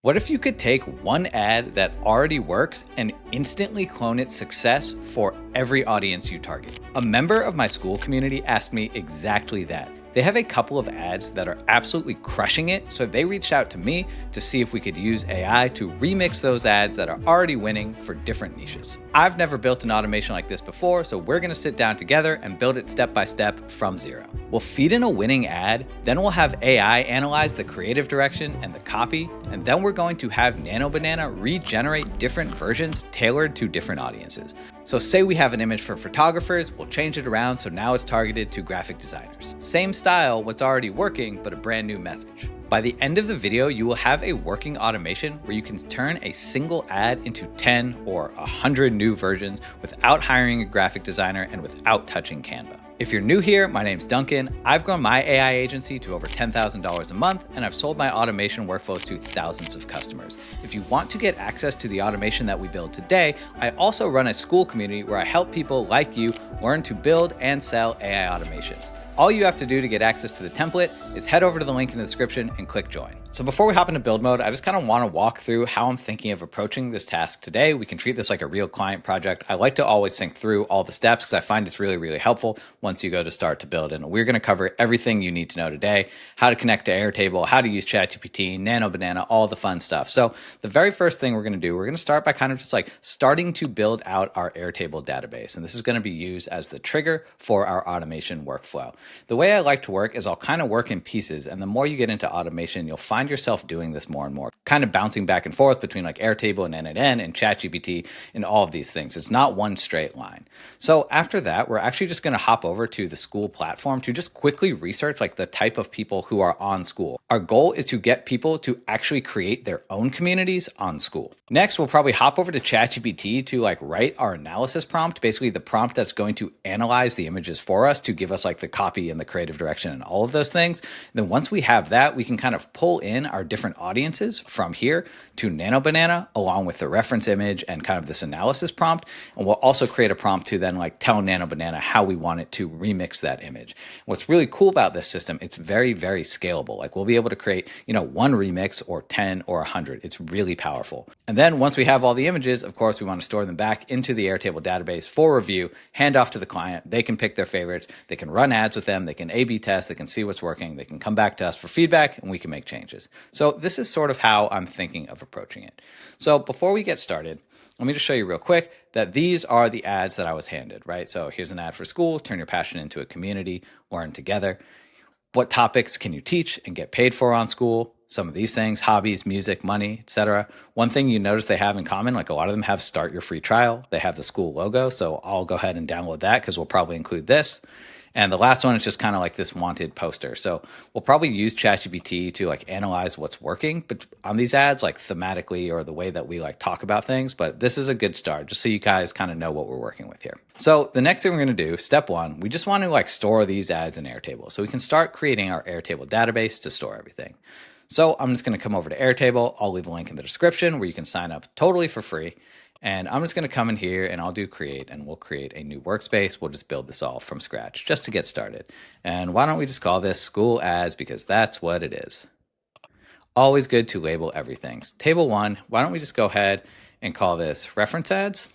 What if you could take one ad that already works and instantly clone its success for every audience you target? A member of my school community asked me exactly that. They have a couple of ads that are absolutely crushing it, so they reached out to me to see if we could use AI to remix those ads that are already winning for different niches. I've never built an automation like this before, so we're going to sit down together and build it step by step from zero. We'll feed in a winning ad, then we'll have AI analyze the creative direction and the copy, and then we're going to have Nano Banana regenerate different versions tailored to different audiences. So say we have an image for photographers, we'll change it around so now it's targeted to graphic designers. Same style, what's already working, but a brand new message. By the end of the video, you will have a working automation where you can turn a single ad into 10 or 100 new versions without hiring a graphic designer and without touching Canva. If you're new here, my name's Duncan. I've grown my AI agency to over $10,000 a month, and I've sold my automation workflows to thousands of customers. If you want to get access to the automation that we build today, I also run a school community where I help people like you learn to build and sell AI automations. All you have to do to get access to the template is head over to the link in the description and click join. So before we hop into build mode, I just kind of want to walk through how I'm thinking of approaching this task today. We can treat this like a real client project. I like to always think through all the steps because I find it's really, really helpful once you go to start to build. And we're going to cover everything you need to know today, how to connect to Airtable, how to use ChatGPT, Nano Banana, all the fun stuff. So the very first thing we're going to do, we're going to start by kind of just like starting to build out our Airtable database. And this is going to be used as the trigger for our automation workflow. The way I like to work is I'll kind of work in pieces. And the more you get into automation, you'll find yourself doing this more and more, kind of bouncing back and forth between like Airtable and N and ChatGPT and all of these things. It's not one straight line. So after that, we're actually just going to hop over to the school platform to just quickly research like the type of people who are on school. Our goal is to get people to actually create their own communities on school. Next, we'll probably hop over to ChatGPT to like write our analysis prompt, basically the prompt that's going to analyze the images for us to give us like the copy and the creative direction and all of those things. And then once we have that, we can kind of pull in our different audiences from here to Nano Banana along with the reference image and kind of this analysis prompt. And we'll also create a prompt to then like tell Nano Banana how we want it to remix that image. What's really cool about this system, it's very, very scalable. Like we'll be able to create, one remix or 10 or 100. It's really powerful. And then once we have all the images, of course, we want to store them back into the Airtable database for review, hand off to the client. They can pick their favorites. They can run ads with them. They can A/B test. They can see what's working. They can come back to us for feedback and we can make changes. So this is sort of how I'm thinking of approaching it. So before we get started, let me just show you real quick that these are the ads that I was handed, right? So here's an ad for school, turn your passion into a community, learn together. What topics can you teach and get paid for on school? Some of these things, hobbies, music, money, etc. One thing you notice they have in common, like a lot of them have start your free trial. They have the school logo. So I'll go ahead and download that because we'll probably include this. And the last one is just kind of like this wanted poster. So we'll probably use ChatGPT to like analyze what's working but on these ads, like thematically or the way that we like talk about things. But this is a good start just so you guys kind of know what we're working with here. So the next thing we're going to do, step one, we just want to like store these ads in Airtable. So we can start creating our Airtable database to store everything. So I'm just going to come over to Airtable. I'll leave a link in the description where you can sign up totally for free. And I'm just going to come in here and I'll do create and we'll create a new workspace. We'll just build this all from scratch just to get started. And why don't we just call this school ads because that's what it is. Always good to label everything. Table one, why don't we just go ahead and call this reference ads?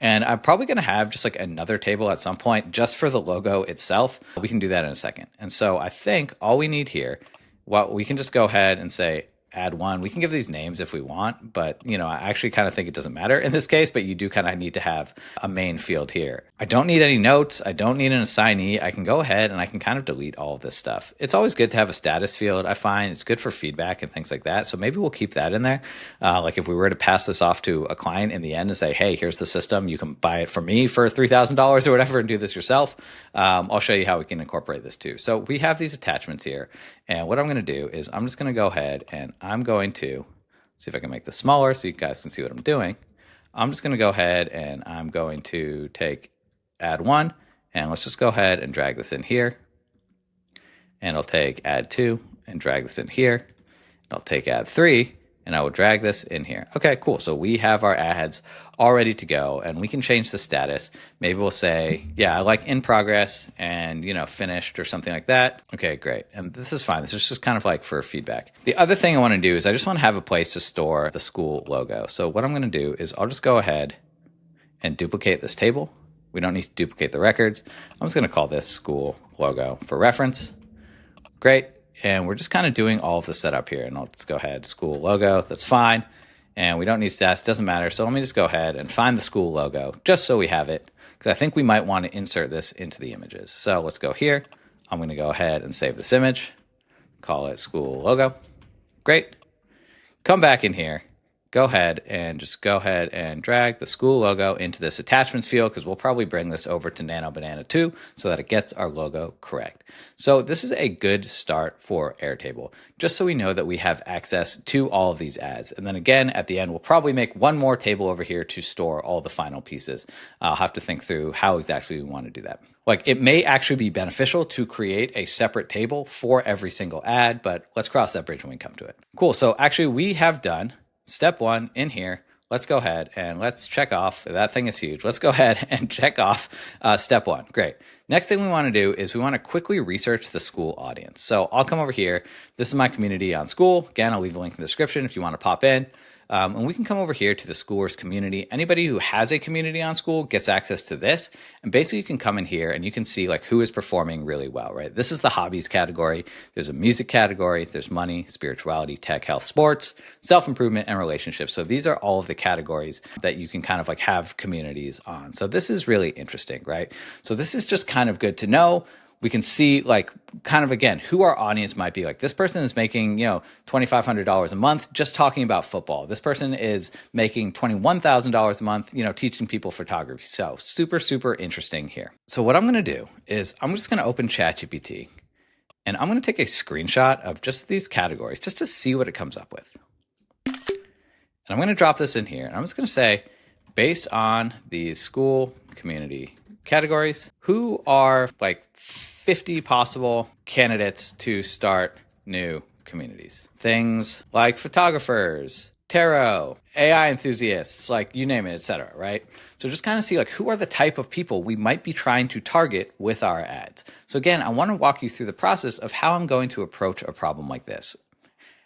And I'm probably going to have just like another table at some point just for the logo itself. We can do that in a second. And so I think all we need here, well, we can just go ahead and say add one. We can give these names if we want, but I actually kind of think it doesn't matter in this case, but you do kind of need to have a main field here. I don't need any notes. I don't need an assignee. I can go ahead and I can kind of delete all of this stuff. It's always good to have a status field. I find it's good for feedback and things like that. So maybe we'll keep that in there. Like if we were to pass this off to a client in the end and say, hey, here's the system. You can buy it from me for $3,000 or whatever and do this yourself. I'll show you how we can incorporate this too. So we have these attachments here. And what I'm going to do is I'm just going to go ahead and I'm going to see if I can make this smaller so you guys can see what I'm doing. I'm just going to go ahead and I'm going to take add one and let's just go ahead and drag this in here. And I'll take add two and drag this in here. I'll take add three and I will drag this in here. Okay, cool. So we have our ads all ready to go, and we can change the status. Maybe we'll say, yeah, I like in progress and, finished or something like that. Okay, great. And this is fine. This is just kind of like for feedback. The other thing I want to do is I just want to have a place to store the school logo. So what I'm going to do is I'll just go ahead and duplicate this table. We don't need to duplicate the records. I'm just going to call this school logo for reference. Great. And we're just kind of doing all of the setup here. And I'll just go ahead, school logo. That's fine. And we don't need stats. Doesn't matter. So let me just go ahead and find the school logo just so we have it, because I think we might want to insert this into the images. So let's go here. I'm going to go ahead and save this image. Call it school logo. Great. Come back in here. Go ahead and drag the school logo into this attachments field, because we'll probably bring this over to Nano Banana too, so that it gets our logo correct. So this is a good start for Airtable, just so we know that we have access to all of these ads. And then again, at the end, we'll probably make one more table over here to store all the final pieces. I'll have to think through how exactly we want to do that. Like, it may actually be beneficial to create a separate table for every single ad, but let's cross that bridge when we come to it. Cool. So actually we have done step one in here. Let's go ahead and let's check off. That thing is huge. Let's go ahead and check off step one. Great. Next thing we want to do is we want to quickly research the school audience. So I'll come over here. This is my community on school. Again, I'll leave a link in the description if you want to pop in. And we can come over here to the schoolers community. Anybody who has a community on school gets access to this. And basically you can come in here and you can see like who is performing really well, right? This is the hobbies category. There's a music category. There's money, spirituality, tech, health, sports, self-improvement, and relationships. So these are all of the categories that you can kind of like have communities on. So this is really interesting, right? So this is just kind of good to know. We can see like kind of, again, who our audience might be. Like, this person is making, $2,500 a month just talking about football. This person is making $21,000 a month, teaching people photography. So super, super interesting here. So what I'm going to do is I'm just going to open ChatGPT and I'm going to take a screenshot of just these categories just to see what it comes up with. And I'm going to drop this in here and I'm just going to say, based on these school community categories, who are like 50 possible candidates to start new communities? Things like photographers, tarot, AI enthusiasts, like you name it, etc., right? So just kind of see like who are the type of people we might be trying to target with our ads. So again, I want to walk you through the process of how I'm going to approach a problem like this.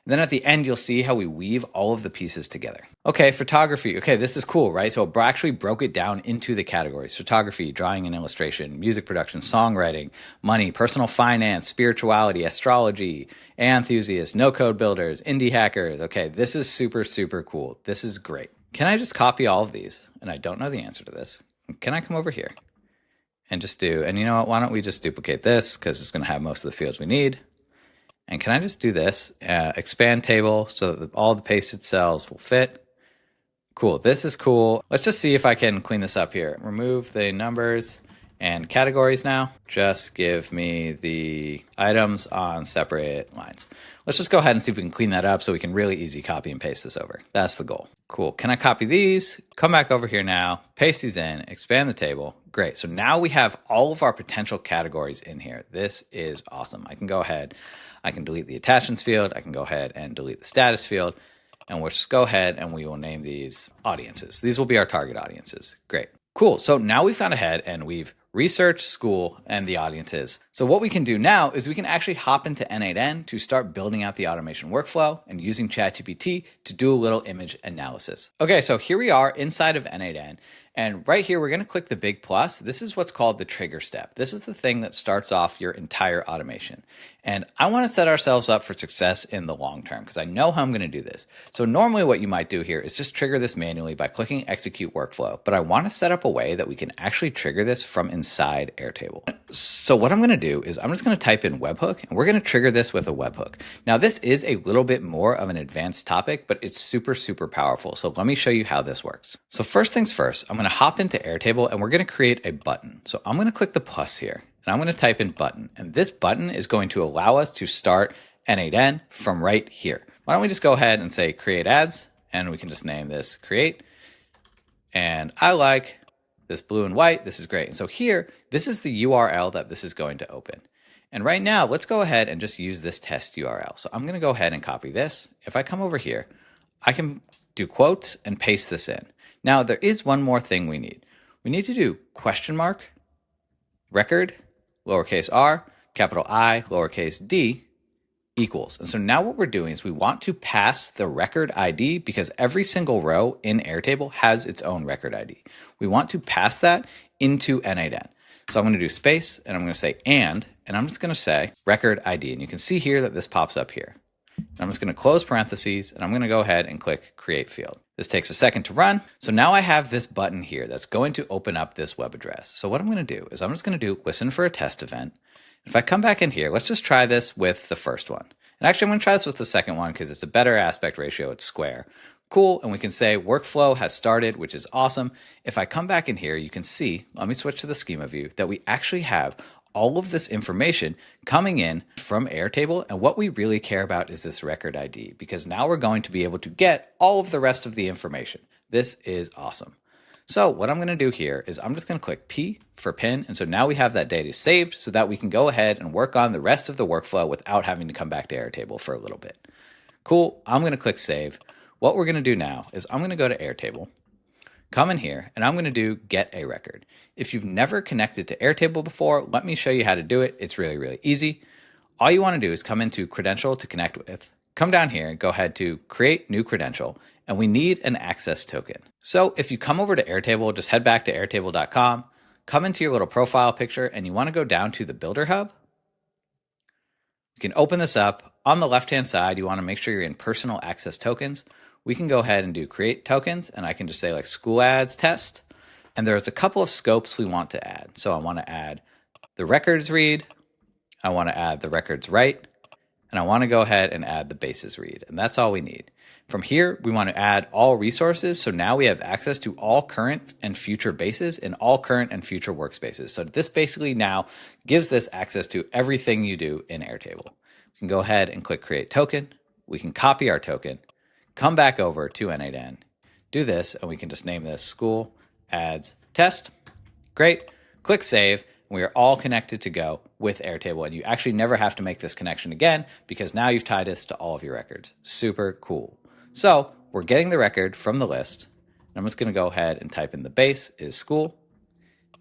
And then at the end, you'll see how we weave all of the pieces together. Okay, photography. Okay, this is cool, right? So it actually broke it down into the categories: photography, drawing and illustration, music production, songwriting, money, personal finance, spirituality, astrology, AI enthusiasts, no-code builders, indie hackers. Okay, this is super, super cool. This is great. Can I just copy all of these? And I don't know the answer to this. Can I come over here and just do, and you know what, why don't we just duplicate this, because it's going to have most of the fields we need. And can I just do this, expand table so that all the pasted cells will fit? Cool, this is cool. Let's just see if I can clean this up here. Remove the numbers and categories now. Just give me the items on separate lines. Let's just go ahead and see if we can clean that up so we can really easy copy and paste this over. That's the goal. Cool, can I copy these? Come back over here now, paste these in, expand the table. Great, so now we have all of our potential categories in here. This is awesome. I can go ahead, I can delete the attachments field, I can go ahead and delete the status field, and we'll just go ahead and we will name these audiences. These will be our target audiences. Great. Cool. So now we've gone ahead and we've researched school and the audiences. So what we can do now is we can actually hop into N8N to start building out the automation workflow and using ChatGPT to do a little image analysis. Okay, so here we are inside of N8N. And right here, we're going to click the big plus. This is what's called the trigger step. This is the thing that starts off your entire automation. And I want to set ourselves up for success in the long term because I know how I'm going to do this. So normally what you might do here is just trigger this manually by clicking execute workflow. But I want to set up a way that we can actually trigger this from inside Airtable. So what I'm going to do is I'm just going to type in webhook and we're going to trigger this with a webhook. Now this is a little bit more of an advanced topic, but it's super, super powerful. So let me show you how this works. So first things first, I'm going to hop into Airtable and we're going to create a button. So I'm going to click the plus here. And I'm going to type in button. And this button is going to allow us to start N8N from right here. Why don't we just go ahead and say create ads, and we can just name this create. And I like this blue and white. This is great. And so here, this is the URL that this is going to open. And right now, let's go ahead and just use this test URL. So I'm going to go ahead and copy this. If I come over here, I can do quotes and paste this in. Now, there is one more thing we need. We need to do question mark, record, lowercase r, capital I, lowercase d, equals. And so now what we're doing is we want to pass the record ID because every single row in Airtable has its own record ID. We want to pass that into N8N. So I'm going to do space and I'm going to say and I'm just going to say record ID. And you can see here that this pops up here. I'm just going to close parentheses and I'm going to go ahead and click create field. This takes a second to run. So now I have this button here that's going to open up this web address. So what I'm going to do is I'm just going to do listen for a test event. If I come back in here, let's just try this with the first one. And actually, I'm going to try this with the second one because it's a better aspect ratio. It's square. Cool. And we can say workflow has started, which is awesome. If I come back in here, you can see, let me switch to the schema view, that we actually have all of this information coming in from Airtable. And what we really care about is this record ID, because now we're going to be able to get all of the rest of the information. This is awesome. So what I'm going to do here is I'm just going to click P for pin. And so now we have that data saved so that we can go ahead and work on the rest of the workflow without having to come back to Airtable for a little bit. Cool. I'm going to click save. What we're going to do now is I'm going to go to Airtable, come in here, and I'm going to do get a record. If you've never connected to Airtable before, let me show you how to do it. It's really, really easy. All you want to do is come into credential to connect with, come down here and go ahead to create new credential. And we need an access token. So if you come over to Airtable, just head back to airtable.com, come into your little profile picture, and you want to go down to the Builder Hub. You can open this up. On the left-hand side, you want to make sure you're in personal access tokens. We can go ahead and do create tokens, and I can just say like school ads test. And there's a couple of scopes we want to add. So I want to add the records read, I want to add the records write, and I want to go ahead and add the bases read. And that's all we need. From here, we want to add all resources. So now we have access to all current and future bases and all current and future workspaces. So this basically now gives this access to everything you do in Airtable. We can go ahead and click create token. We can copy our token, come back over to N8N, do this, and we can just name this school ads test. Great. Click save. We are all connected to go with Airtable, and you actually never have to make this connection again because now you've tied this to all of your records. Super cool. So we're getting the record from the list. I'm just going to go ahead and type in the base is school,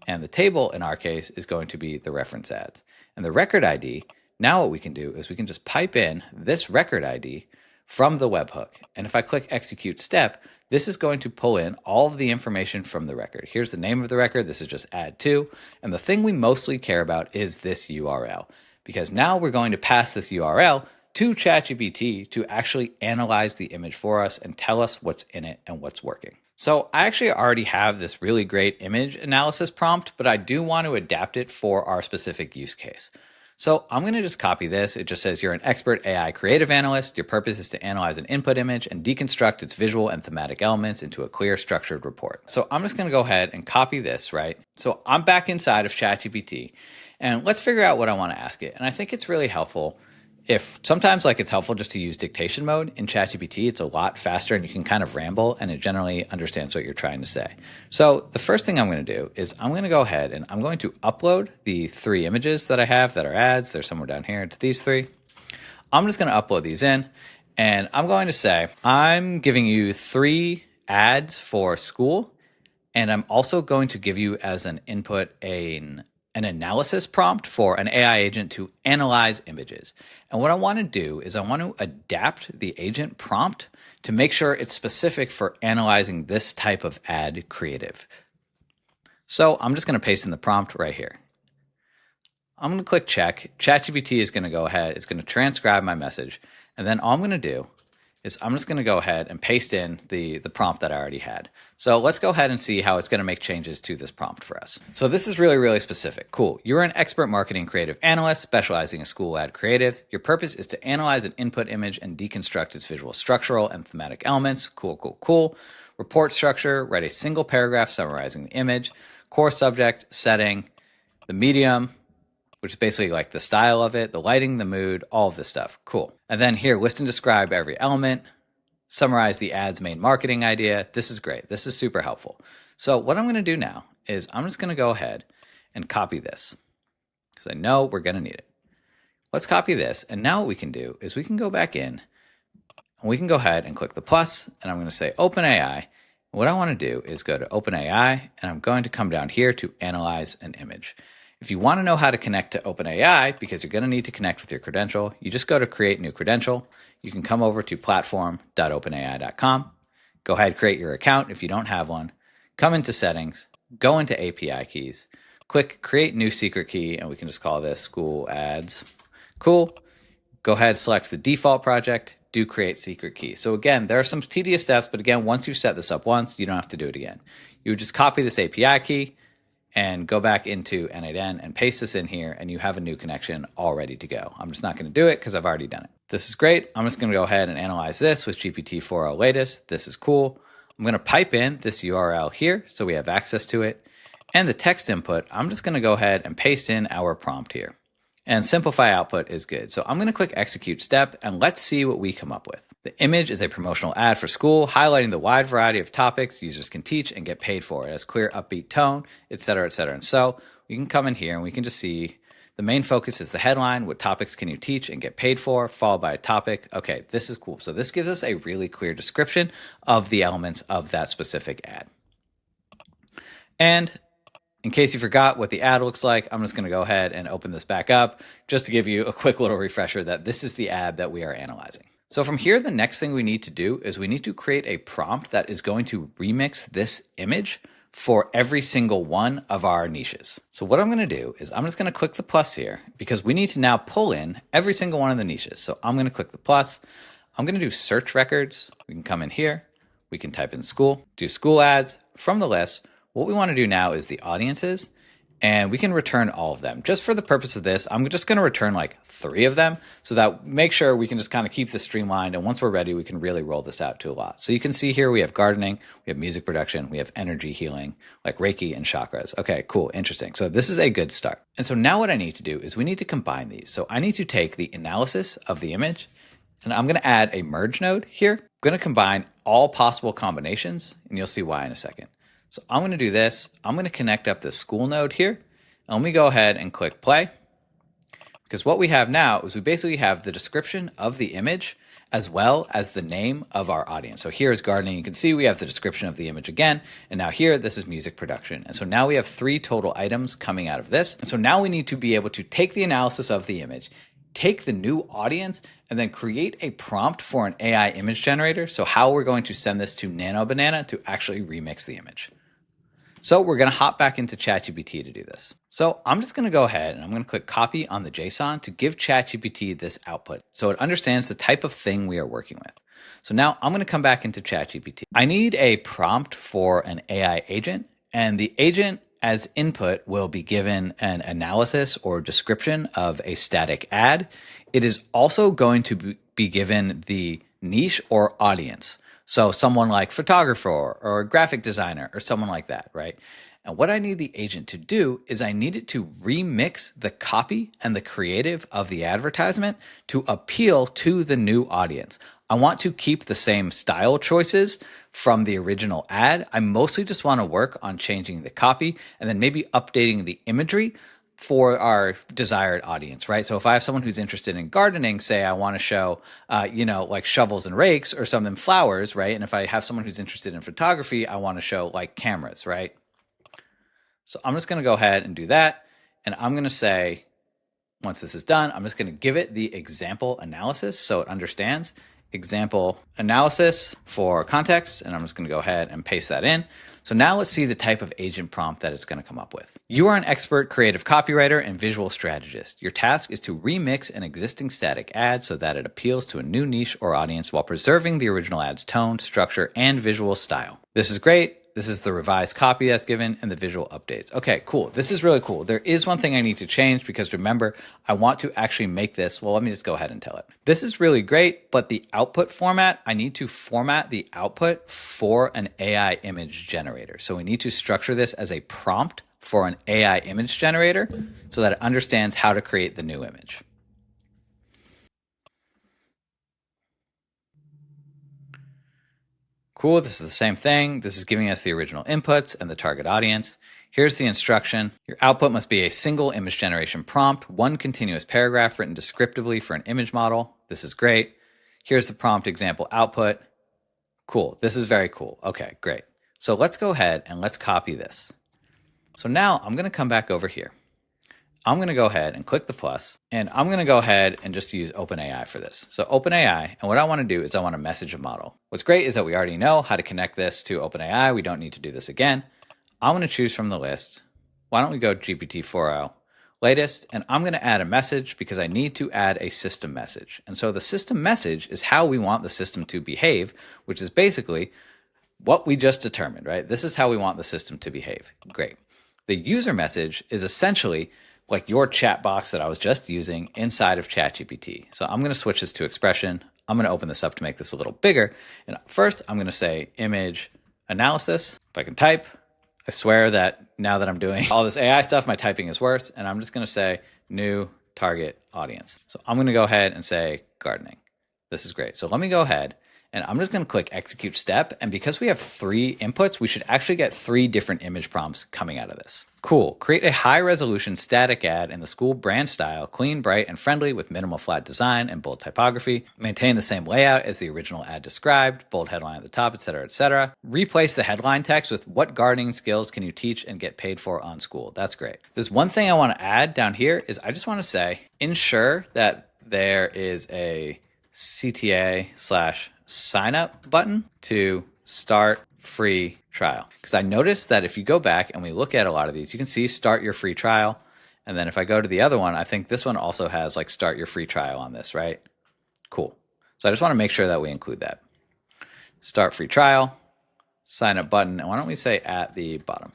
and the table in our case is going to be the reference ads. And the record ID, now what we can do is we can just pipe in this record ID from the webhook. And if I click execute step, this is going to pull in all of the information from the record. Here's the name of the record. This is just add to. And the thing we mostly care about is this URL, because now we're going to pass this URL to ChatGPT to actually analyze the image for us and tell us what's in it and what's working. So I actually already have this really great image analysis prompt, but I do want to adapt it for our specific use case. So I'm going to just copy this. It just says you're an expert AI creative analyst. Your purpose is to analyze an input image and deconstruct its visual and thematic elements into a clear, structured report. So I'm just going to go ahead and copy this, right? So I'm back inside of ChatGPT, and let's figure out what I want to ask it. And I think it's really helpful if sometimes it's helpful just to use dictation mode in ChatGPT. It's a lot faster and you can kind of ramble and it generally understands what you're trying to say. So the first thing I'm going to do is I'm going to go ahead and I'm going to upload the 3 images that I have that are ads. They're somewhere down here. It's these 3. I'm just going to upload these in and I'm going to say, I'm giving you 3 ads for school. And I'm also going to give you as an input an analysis prompt for an AI agent to analyze images. And what I want to do is I want to adapt the agent prompt to make sure it's specific for analyzing this type of ad creative. So I'm just going to paste in the prompt right here. I'm going to click check. ChatGPT is going to go ahead. It's going to transcribe my message. And then all I'm going to do is I'm just going to go ahead and paste in the prompt that I already had. So let's go ahead and see how it's going to make changes to this prompt for us. So this is really, really specific. Cool. You're an expert marketing creative analyst specializing in school ad creatives. Your purpose is to analyze an input image and deconstruct its visual, structural, and thematic elements. Cool, cool, cool. Report structure, write a single paragraph summarizing the image. Core subject, setting, the medium, which is basically like the style of it, the lighting, the mood, all of this stuff. Cool. And then here, list and describe every element, summarize the ad's main marketing idea. This is great. This is super helpful. So what I'm going to do now is I'm just going to go ahead and copy this because I know we're going to need it. Let's copy this. And now what we can do is we can go back in. And we can go ahead and click the plus, and I'm going to say OpenAI. What I want to do is go to OpenAI, and I'm going to come down here to analyze an image. If you want to know how to connect to OpenAI, because you're going to need to connect with your credential, you just go to create new credential. You can come over to platform.openai.com. Go ahead, create your account if you don't have one. Come into settings, go into API keys, click create new secret key, and we can just call this school ads. Cool. Go ahead, select the default project, do create secret key. So again, there are some tedious steps, but again, once you've set this up once, you don't have to do it again. You would just copy this API key and go back into N8N and paste this in here, and you have a new connection all ready to go. I'm just not going to do it because I've already done it. This is great. I'm just going to go ahead and analyze this with GPT-4o latest. This is cool. I'm going to pipe in this URL here so we have access to it. And the text input, I'm just going to go ahead and paste in our prompt here. And simplify output is good. So I'm going to click execute step, and let's see what we come up with. The image is a promotional ad for school, highlighting the wide variety of topics users can teach and get paid for. It has clear, upbeat tone, etc., etc. And so we can come in here and we can just see the main focus is the headline. What topics can you teach and get paid for? Followed by a topic. Okay, this is cool. So this gives us a really clear description of the elements of that specific ad. And in case you forgot what the ad looks like, I'm just going to go ahead and open this back up just to give you a quick little refresher that this is the ad that we are analyzing. So from here, the next thing we need to do is we need to create a prompt that is going to remix this image for every single one of our niches. So what I'm going to do is I'm just going to click the plus here because we need to now pull in every single one of the niches. So I'm going to click the plus. I'm going to do search records. We can come in here. We can type in school, do school ads from the list. What we want to do now is the audiences, and we can return all of them. Just for the purpose of this, I'm just going to return like 3 of them so that make sure we can just kind of keep this streamlined. And once we're ready, we can really roll this out to a lot. So you can see here we have gardening, we have music production, we have energy healing, like Reiki and chakras. Okay, cool, interesting. So this is a good start. And so now what I need to do is we need to combine these. So I need to take the analysis of the image, and I'm going to add a merge node here. I'm going to combine all possible combinations, and you'll see why in a second. So I'm going to do this. I'm going to connect up the school node here. And let me go ahead and click play. Because what we have now is we basically have the description of the image as well as the name of our audience. So here is gardening. You can see we have the description of the image again. And now here, this is music production. And so now we have 3 total items coming out of this. And so now we need to be able to take the analysis of the image, take the new audience, and then create a prompt for an AI image generator. So how we're going to send this to Nano Banana to actually remix the image. So we're going to hop back into ChatGPT to do this. So I'm just going to go ahead and I'm going to click copy on the JSON to give ChatGPT this output so it understands the type of thing we are working with. So now I'm going to come back into ChatGPT. I need a prompt for an AI agent, and the agent as input will be given an analysis or description of a static ad. It is also going to be given the niche or audience. So someone like photographer or a graphic designer or someone like that, right? And what I need the agent to do is I need it to remix the copy and the creative of the advertisement to appeal to the new audience. I want to keep the same style choices from the original ad. I mostly just want to work on changing the copy and then maybe updating the imagery for our desired audience, right? So if I have someone who's interested in gardening, say I want to show, like shovels and rakes or something, flowers, right? And if I have someone who's interested in photography, I want to show like cameras, right? So I'm just going to go ahead and do that. And I'm going to say, once this is done, I'm just going to give it the example analysis so it understands example analysis for context. And I'm just going to go ahead and paste that in. So now let's see the type of agent prompt that it's going to come up with. You are an expert creative copywriter and visual strategist. Your task is to remix an existing static ad so that it appeals to a new niche or audience while preserving the original ad's tone, structure, and visual style. This is great. This is the revised copy that's given and the visual updates. Okay, cool. This is really cool. There is one thing I need to change because remember, I want to actually make this. Well, let me just go ahead and tell it. This is really great, but the output format, I need to format the output for an AI image generator. So we need to structure this as a prompt for an AI image generator so that it understands how to create the new image. Cool, this is the same thing. This is giving us the original inputs and the target audience. Here's the instruction. Your output must be a single image generation prompt, one continuous paragraph written descriptively for an image model. This is great. Here's the prompt example output. Cool. This is very cool. Okay, great. So let's go ahead and let's copy this. So now I'm going to come back over here. I'm going to go ahead and click the plus, and I'm going to go ahead and just use OpenAI for this. So OpenAI, and what I want to do is I want to message a model. What's great is that we already know how to connect this to OpenAI. We don't need to do this again. I'm going to choose from the list. Why don't we go GPT-4o latest, and I'm going to add a message because I need to add a system message. And so the system message is how we want the system to behave, which is basically what we just determined, right? This is how we want the system to behave. Great. The user message is essentially like your chat box that I was just using inside of ChatGPT. So I'm going to switch this to expression. I'm going to open this up to make this a little bigger. And first, I'm going to say image analysis. If I can type, I swear that now that I'm doing all this AI stuff, my typing is worse. And I'm just going to say new target audience. So I'm going to go ahead and say gardening. This is great. So let me go ahead and I'm just going to click execute step. And because we have 3 inputs, we should actually get 3 different image prompts coming out of this. Cool. Create a high resolution static ad in the school brand style, clean, bright, and friendly with minimal flat design and bold typography. Maintain the same layout as the original ad described, bold headline at the top, etc., etc. Replace the headline text with what gardening skills can you teach and get paid for on school. That's great. There's one thing I want to add down here is I just want to say, ensure that there is a CTA/sign up button to start free trial. Because I noticed that if you go back and we look at a lot of these, you can see start your free trial. And then if I go to the other one, I think this one also has like start your free trial on this, right? Cool. So I just want to make sure that we include that. Start free trial, sign up button. And why don't we say at the bottom?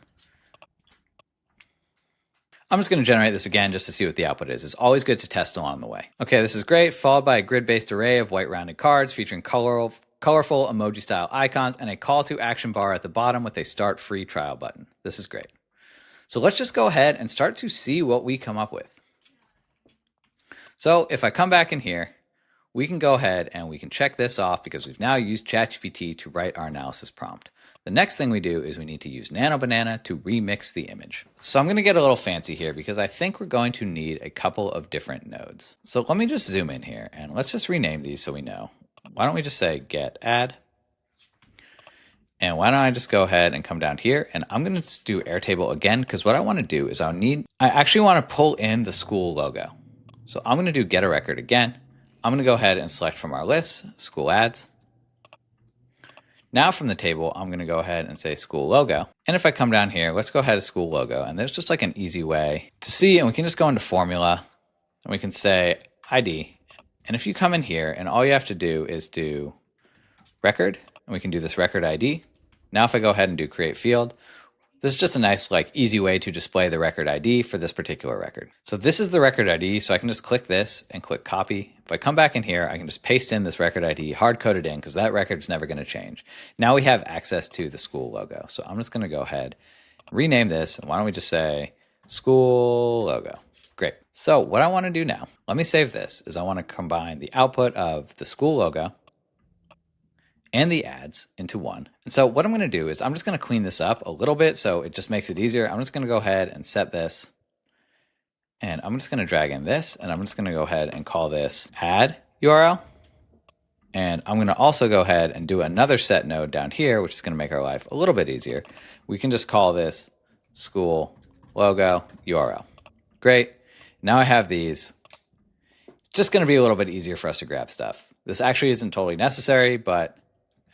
I'm just going to generate this again just to see what the output is. It's always good to test along the way. Okay, this is great. Followed by a grid-based array of white rounded cards featuring colorful emoji-style icons and a call to action bar at the bottom with a start free trial button. This is great. So let's just go ahead and start to see what we come up with. So if I come back in here, we can go ahead and we can check this off because we've now used ChatGPT to write our analysis prompt. The next thing we do is we need to use Nano Banana to remix the image. So I'm going to get a little fancy here because I think we're going to need a couple of different nodes. So let me just zoom in here and let's just rename these so we know. Why don't we just say get add? And why don't I just go ahead and come down here and I'm going to do Airtable again because what I want to do is I actually want to pull in the school logo. So I'm going to do get a record again. I'm going to go ahead and select from our list, school ads. Now from the table, I'm going to go ahead and say school logo. And if I come down here, let's go ahead to school logo. And there's just like an easy way to see, and we can just go into formula and we can say ID. And if you come in here and all you have to do is do record, and we can do this record ID. Now if I go ahead and do create field, this is just a nice, like easy way to display the record ID for this particular record. So this is the record ID. So I can just click this and click copy. If I come back in here, I can just paste in this record ID, hard code it in because that record's never going to change. Now we have access to the school logo. So I'm just going to go ahead, rename this. And why don't we just say school logo? Great. So what I want to do now, let me save this, is I want to combine the output of the school logo and the ads into one. And so what I'm going to do is I'm just going to clean this up a little bit so it just makes it easier. I'm just going to go ahead and set this. And I'm just going to drag in this and I'm just going to go ahead and call this add URL. And I'm going to also go ahead and do another set node down here, which is going to make our life a little bit easier. We can just call this school logo URL. Great. Now I have these. Just going to be a little bit easier for us to grab stuff. This actually isn't totally necessary, but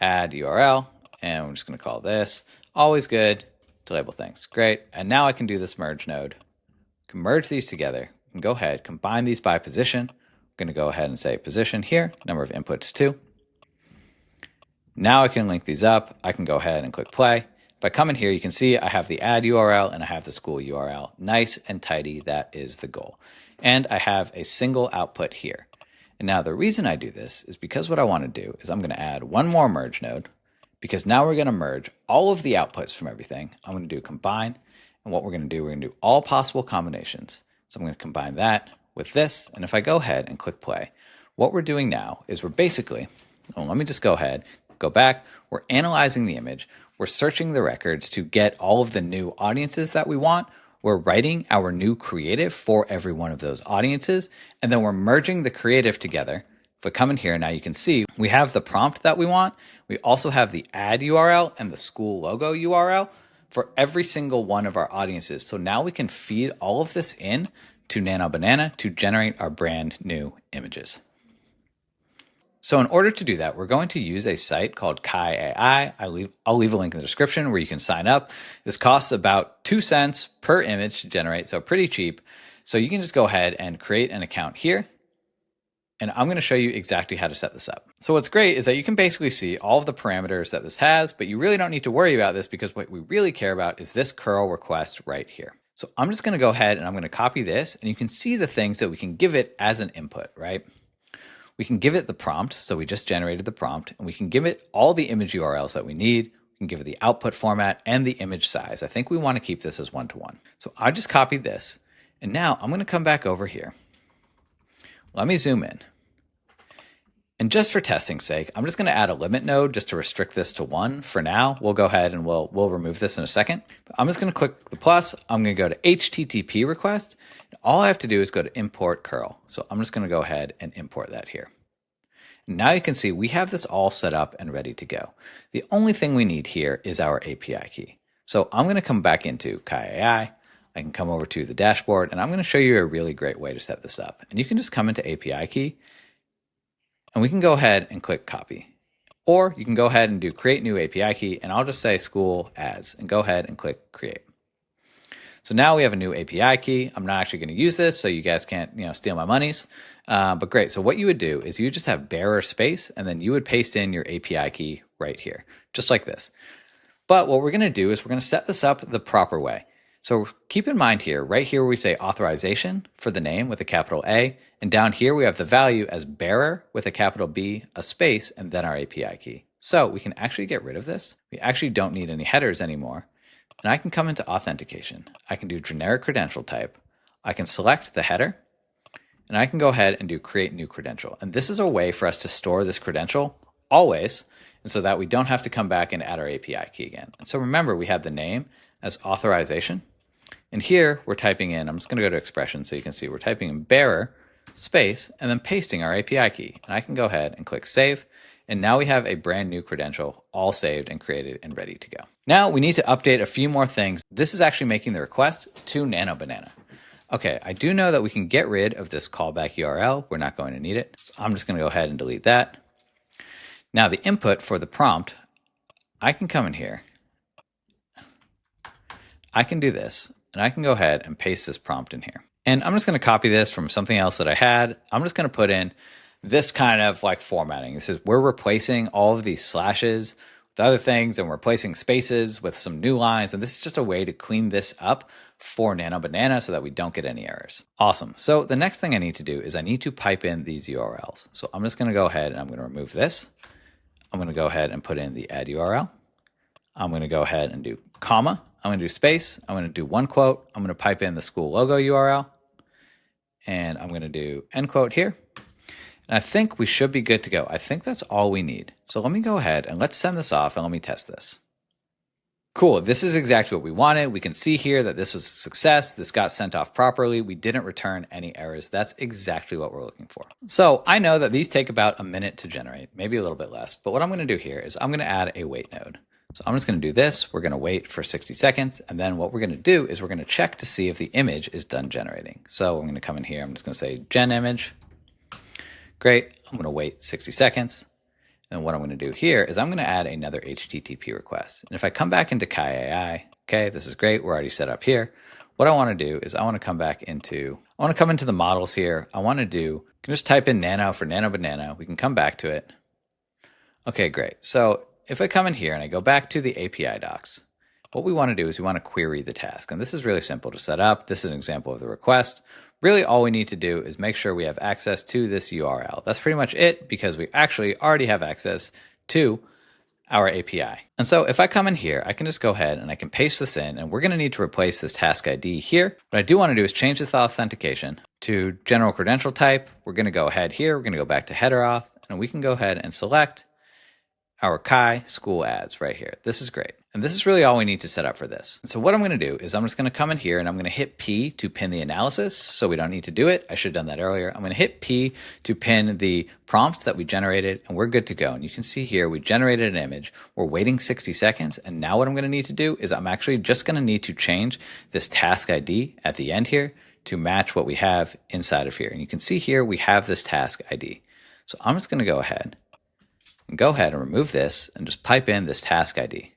add URL, and I'm just going to call this. Always good to label things. Great. And now I can do this merge node. I can merge these together. I can go ahead, combine these by position. I'm going to go ahead and say position here, number of inputs 2. Now I can link these up. I can go ahead and click play. If I come in here, you can see I have the add URL and I have the school URL. Nice and tidy. That is the goal. And I have a single output here. And now the reason I do this is because what I want to do is I'm going to add one more merge node because now we're going to merge all of the outputs from everything. I'm going to do combine. And what we're going to do, we're going to do all possible combinations. So I'm going to combine that with this. And if I go ahead and click play, what we're doing now is we're basically, let me just go ahead, go back. We're analyzing the image. We're searching the records to get all of the new audiences that we want. We're writing our new creative for every one of those audiences, and then we're merging the creative together If I come in here, now you can see we have the prompt that we want. We also have the ad URL and the school logo URL for every single one of our audiences. So now we can feed all of this in to Nano Banana to generate our brand new images. So in order to do that, we're going to use a site called Kai AI. I'll leave a link in the description where you can sign up. This costs about 2 cents per image to generate, so pretty cheap. So you can just go ahead and create an account here. And I'm going to show you exactly how to set this up. So what's great is that you can basically see all of the parameters that this has, but you really don't need to worry about this because what we really care about is this curl request right here. So I'm just going to go ahead and I'm going to copy this, and you can see the things that we can give it as an input, right? We can give it the prompt. So we just generated the prompt, and we can give it all the image URLs that we need. We can give it the output format and the image size. I think we want to keep this as 1-to-1. So I just copied this, and now I'm going to come back over here. Let me zoom in. And just for testing's sake, I'm just going to add a limit node just to restrict this to 1 for now. We'll go ahead and we'll remove this in a second. But I'm just going to click the plus. I'm going to go to HTTP request. And all I have to do is go to import curl. So I'm just going to go ahead and import that here. And now you can see we have this all set up and ready to go. The only thing we need here is our API key. So I'm going to come back into Kai AI. I can come over to the dashboard, and I'm going to show you a really great way to set this up. And you can just come into API key, and we can go ahead and click copy. Or you can go ahead and do create new API key, and I'll just say school ads and go ahead and click create. So now we have a new API key. I'm not actually going to use this, so you guys can't steal my monies. But great. So what you would do is you would just have bearer space, and then you would paste in your API key right here, just like this. But what we're going to do is we're going to set this up the proper way. So keep in mind here, right here where we say authorization for the name with a capital A, and down here we have the value as bearer with a capital B, a space, and then our API key. So we can actually get rid of this. We actually don't need any headers anymore. And I can come into authentication. I can do generic credential type. I can select the header, and I can go ahead and do create new credential. And this is a way for us to store this credential always, and so that we don't have to come back and add our API key again. And so remember, we had the name as authorization. And here we're typing in, I'm just going to go to expression so you can see we're typing in bearer, space, and then pasting our API key. And I can go ahead and click save. And now we have a brand new credential all saved and created and ready to go. Now we need to update a few more things. This is actually making the request to Nano Banana. Okay, I do know that we can get rid of this callback URL. We're not going to need it. So I'm just going to go ahead and delete that. Now the input for the prompt, I can come in here. I can do this. And I can go ahead and paste this prompt in here. And I'm just going to copy this from something else that I had. I'm just going to put in this kind of like formatting. This is we're replacing all of these slashes with other things, and we're replacing spaces with some new lines. And this is just a way to clean this up for Nano Banana so that we don't get any errors. Awesome. So the next thing I need to do is I need to pipe in these URLs. So I'm just going to go ahead and I'm going to remove this. I'm going to go ahead and put in the ad URL. I'm going to go ahead and do comma. I'm going to do space. I'm going to do one quote. I'm going to pipe in the school logo URL. And I'm going to do end quote here. And I think we should be good to go. I think that's all we need. So let me go ahead and let's send this off and let me test this. Cool. This is exactly what we wanted. We can see here that this was a success. This got sent off properly. We didn't return any errors. That's exactly what we're looking for. So I know that these take about a minute to generate, maybe a little bit less. But what I'm going to do here is I'm going to add a wait node. So I'm just going to do this. We're going to wait for 60 seconds. And then what we're going to do is we're going to check to see if the image is done generating. So I'm going to come in here. I'm just going to say gen image. Great. I'm going to wait 60 seconds. And what I'm going to do here is I'm going to add another HTTP request. And if I come back into Kai AI, okay, this is great. We're already set up here. What I want to do is I want to come into the models here. I want to you can just type in Nano for Nano Banana. We can come back to it. Okay, great. So if I come in here and I go back to the API docs, what we want to do is we want to query the task. And this is really simple to set up. This is an example of the request. Really, all we need to do is make sure we have access to this URL. That's pretty much it because we actually already have access to our API. And so if I come in here, I can just go ahead and I can paste this in, and we're going to need to replace this task ID here. What I do want to do is change this authentication to general credential type. We're going to go ahead here. We're going to go back to header auth, and we can go ahead and select our Kai school ads right here. This is great. And this is really all we need to set up for this. So what I'm going to do is I'm just going to come in here and I'm going to hit P to pin the analysis. So we don't need to do it. I should have done that earlier. I'm going to hit P to pin the prompts that we generated and we're good to go. And you can see here, we generated an image. We're waiting 60 seconds. And now what I'm going to need to do is I'm actually just going to need to change this task ID at the end here to match what we have inside of here. And you can see here, we have this task ID. So I'm just going to go ahead and remove this and just pipe in this task ID.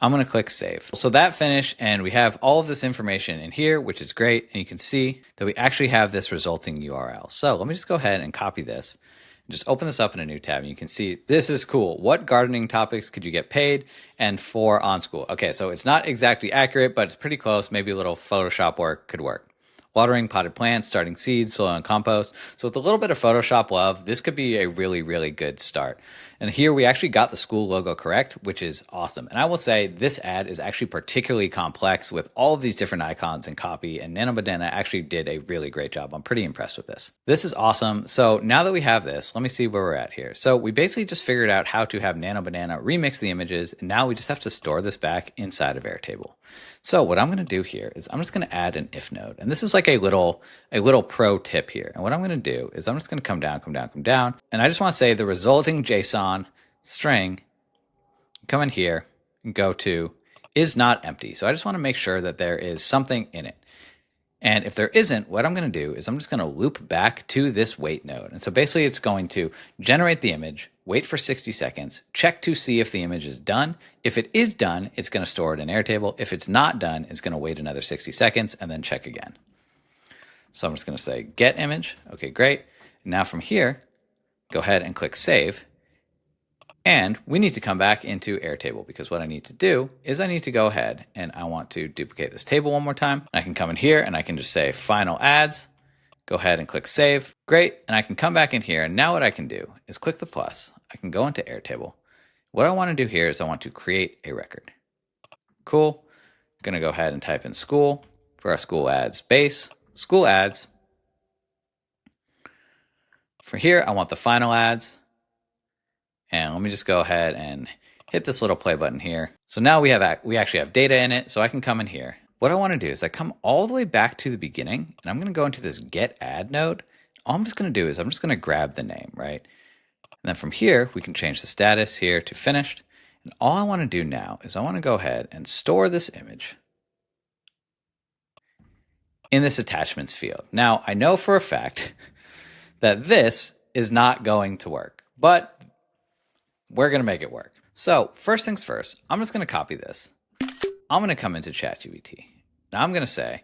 I'm going to click save. So that finished and we have all of this information in here, which is great. And you can see that we actually have this resulting URL. So let me just go ahead and copy this and just open this up in a new tab. And you can see this is cool. What gardening topics could you get paid and for on school? Okay, so it's not exactly accurate, but it's pretty close. Maybe a little Photoshop work could work. Watering potted plants, starting seeds, soil and compost. So with a little bit of Photoshop love, this could be a really, really good start. And here we actually got the school logo correct, which is awesome. And I will say this ad is actually particularly complex with all of these different icons and copy, and Nano Banana actually did a really great job. I'm pretty impressed with this. This is awesome. So now that we have this, let me see where we're at here. So we basically just figured out how to have Nano Banana remix the images, and now we just have to store this back inside of Airtable. So what I'm going to do here is I'm just going to add an if node. And this is like a little pro tip here. And what I'm going to do is I'm just going to come down. And I just want to say the resulting JSON string, come in here and go to is not empty. So I just want to make sure that there is something in it. And if there isn't, what I'm going to do is I'm just going to loop back to this wait node. And so basically it's going to generate the image, wait for 60 seconds, check to see if the image is done. If it is done, it's going to store it in Airtable. If it's not done, it's going to wait another 60 seconds and then check again. So I'm just going to say get image. Okay, great. Now from here, go ahead and click save. And we need to come back into Airtable because what I need to do is I need to go ahead and I want to duplicate this table one more time. I can come in here and I can just say final ads, go ahead and click save. Great. And I can come back in here. And now what I can do is click the plus. I can go into Airtable. What I want to do here is I want to create a record. Cool. I'm going to go ahead and type in school for our school ads base, school ads. For here, I want the final ads. And let me just go ahead and hit this little play button here. So now we actually have data in it. So I can come in here. What I want to do is I come all the way back to the beginning and I'm going to go into this get ad node. All I'm just going to do is I'm just going to grab the name, right? And then from here, we can change the status here to finished. And all I want to do now is I want to go ahead and store this image in this attachments field. Now, I know for a fact that this is not going to work, but we're going to make it work. So first things first, I'm just going to copy this. I'm going to come into ChatGPT. Now I'm going to say,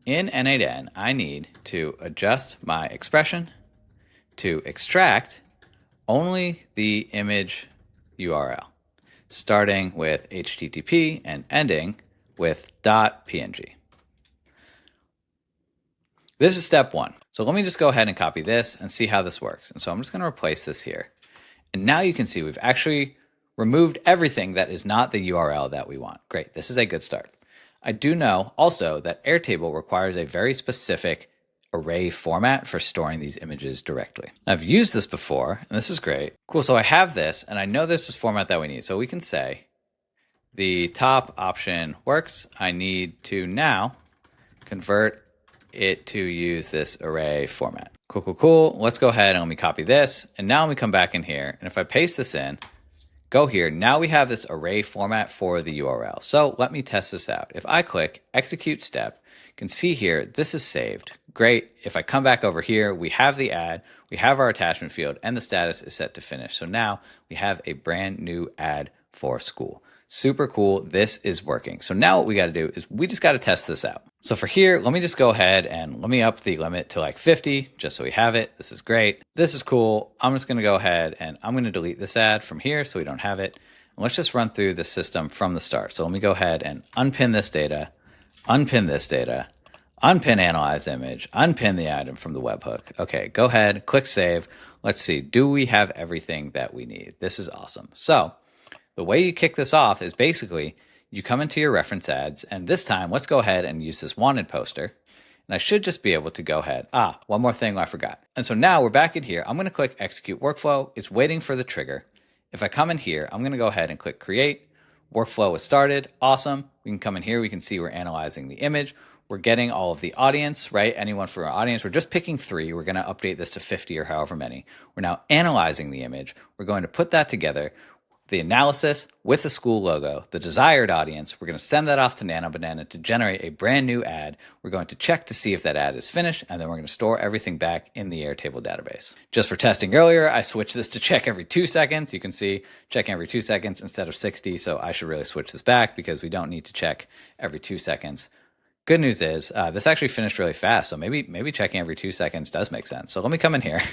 in N8N, I need to adjust my expression to extract only the image URL, starting with HTTP and ending with .png. This is step one. So let me just go ahead and copy this and see how this works. And so I'm just going to replace this here. And now you can see we've actually removed everything that is not the URL that we want. Great, this is a good start. I do know also that Airtable requires a very specific array format for storing these images directly. I've used this before, and this is great. Cool, so I have this, and I know this is format that we need. So we can say the top option works. I need to now convert it to use this array format. Cool. Let's go ahead and let me copy this. And now let me come back in here. And if I paste this in, go here. Now we have this array format for the URL. So let me test this out. If I click execute step, you can see here, this is saved. Great. If I come back over here, we have the ad, we have our attachment field, and the status is set to finish. So now we have a brand new ad for school. Super cool. This is working. So now what we got to do is we just got to test this out. So for here, let me just go ahead and let me up the limit to like 50, just so we have it. This is great. This is cool. I'm just going to go ahead and I'm going to delete this ad from here so we don't have it. And let's just run through the system from the start. So let me go ahead and unpin this data, unpin this data, unpin analyze image, unpin the item from the webhook. Okay, go ahead, click save. Let's see. Do we have everything that we need? This is awesome. So the way you kick this off is basically you come into your reference ads, and this time let's go ahead and use this wanted poster. And I should just be able to go ahead. One more thing I forgot. And so now we're back in here. I'm going to click execute workflow. It's waiting for the trigger. If I come in here, I'm going to go ahead and click create. Workflow was started. Awesome. We can come in here. We can see we're analyzing the image. We're getting all of the audience, right? Anyone for our audience. We're just picking 3. We're going to update this to 50 or however many. We're now analyzing the image. We're going to put that together, the analysis with the school logo, the desired audience. We're going to send that off to Nano Banana to generate a brand new ad. We're going to check to see if that ad is finished, and then we're going to store everything back in the Airtable database. Just for testing earlier, I switched this to check every 2 seconds. You can see checking every 2 seconds instead of 60, so I should really switch this back because we don't need to check every 2 seconds. Good news is this actually finished really fast, so maybe checking every 2 seconds does make sense. So let me come in here.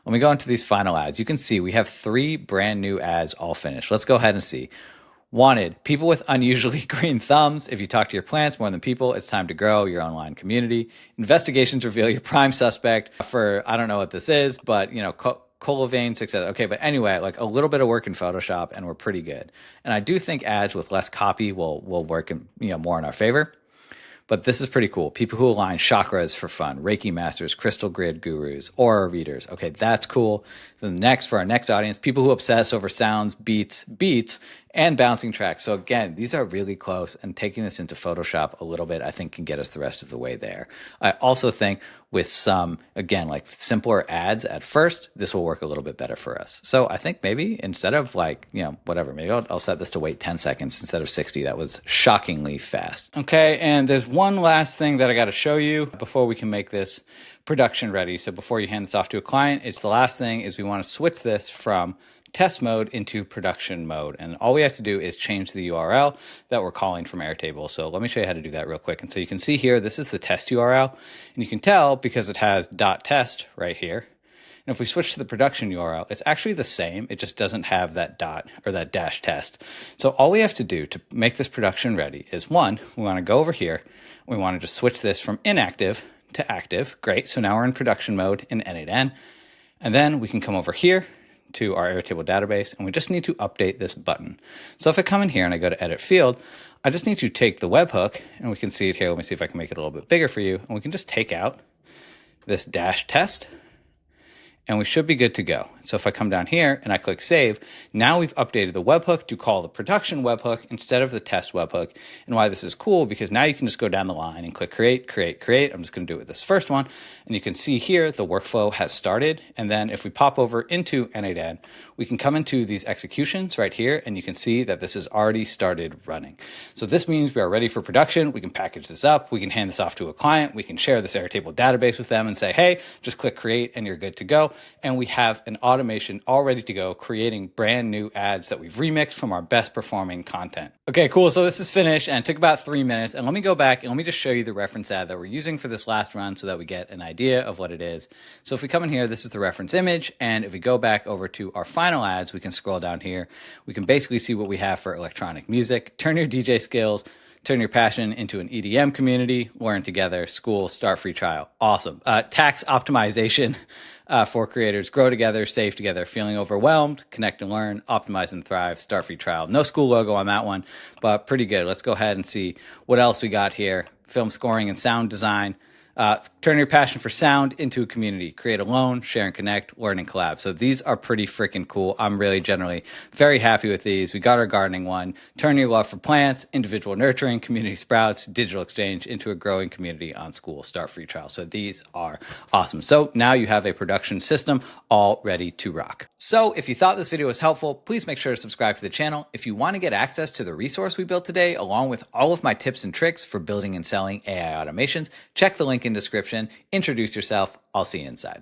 When we go into these final ads, you can see we have 3 brand new ads all finished. Let's go ahead and see. Wanted, people with unusually green thumbs. If you talk to your plants more than people, it's time to grow your online community. Investigations reveal your prime suspect for, I don't know what this is, but Colovane success. Okay, but anyway, like a little bit of work in Photoshop and we're pretty good. And I do think ads with less copy will work more in our favor. But this is pretty cool. People who align chakras for fun, Reiki masters, crystal grid gurus, aura readers. Okay, that's cool. Then next, for our next audience, people who obsess over sounds, beats, and bouncing tracks. So again, these are really close, and taking this into Photoshop a little bit, I think can get us the rest of the way there. I also think with some, again, like simpler ads at first, this will work a little bit better for us. So I think maybe instead of whatever, maybe I'll set this to wait 10 seconds instead of 60. That was shockingly fast. Okay, and there's one last thing that I got to show you before we can make this production ready. So before you hand this off to a client, it's the last thing is we want to switch this from test mode into production mode. And all we have to do is change the URL that we're calling from Airtable. So let me show you how to do that real quick. And so you can see here, this is the test URL. And you can tell because it has .test right here. And if we switch to the production URL, it's actually the same. It just doesn't have that dot or that dash test. So all we have to do to make this production ready is one, we want to go over here. We want to just switch this from inactive to active. Great. So now we're in production mode in N8N. And then we can come over here to our Airtable database, and we just need to update this button. So if I come in here and I go to edit field, I just need to take the webhook, and we can see it here. Let me see if I can make it a little bit bigger for you. And we can just take out this dash test, and we should be good to go. So if I come down here and I click save, now we've updated the webhook to call the production webhook instead of the test webhook. And why this is cool, because now you can just go down the line and click create, create, create. I'm just going to do it with this first one. And you can see here the workflow has started. And then if we pop over into N8N, we can come into these executions right here, and you can see that this has already started running. So this means we are ready for production. We can package this up. We can hand this off to a client. We can share this Airtable database with them and say, hey, just click create and you're good to go. And we have an automation all ready to go, creating brand new ads that we've remixed from our best performing content. Okay, cool. So this is finished and it took about 3 minutes. And let me go back and let me just show you the reference ad that we're using for this last run so that we get an idea of what it is. So if we come in here, this is the reference image. And if we go back over to our final ads, we can scroll down here. We can basically see what we have for electronic music. Turn your DJ skills, turn your passion into an EDM community, learn together, school, start free trial. Awesome. Tax optimization for creators, grow together, save together, feeling overwhelmed, connect and learn, optimize and thrive, start free trial. No school logo on that one, but pretty good. Let's go ahead and see what else we got here. Film scoring and sound design. Turn your passion for sound into a community. Create alone, share and connect, learn and collab. So these are pretty freaking cool. I'm really generally very happy with these. We got our gardening one. Turn your love for plants, individual nurturing, community sprouts, digital exchange into a growing community on school. Start free trial. So these are awesome. So now you have a production system all ready to rock. So if you thought this video was helpful, please make sure to subscribe to the channel. If you want to get access to the resource we built today, along with all of my tips and tricks for building and selling AI automations, check the link in description. Introduce yourself. I'll see you inside.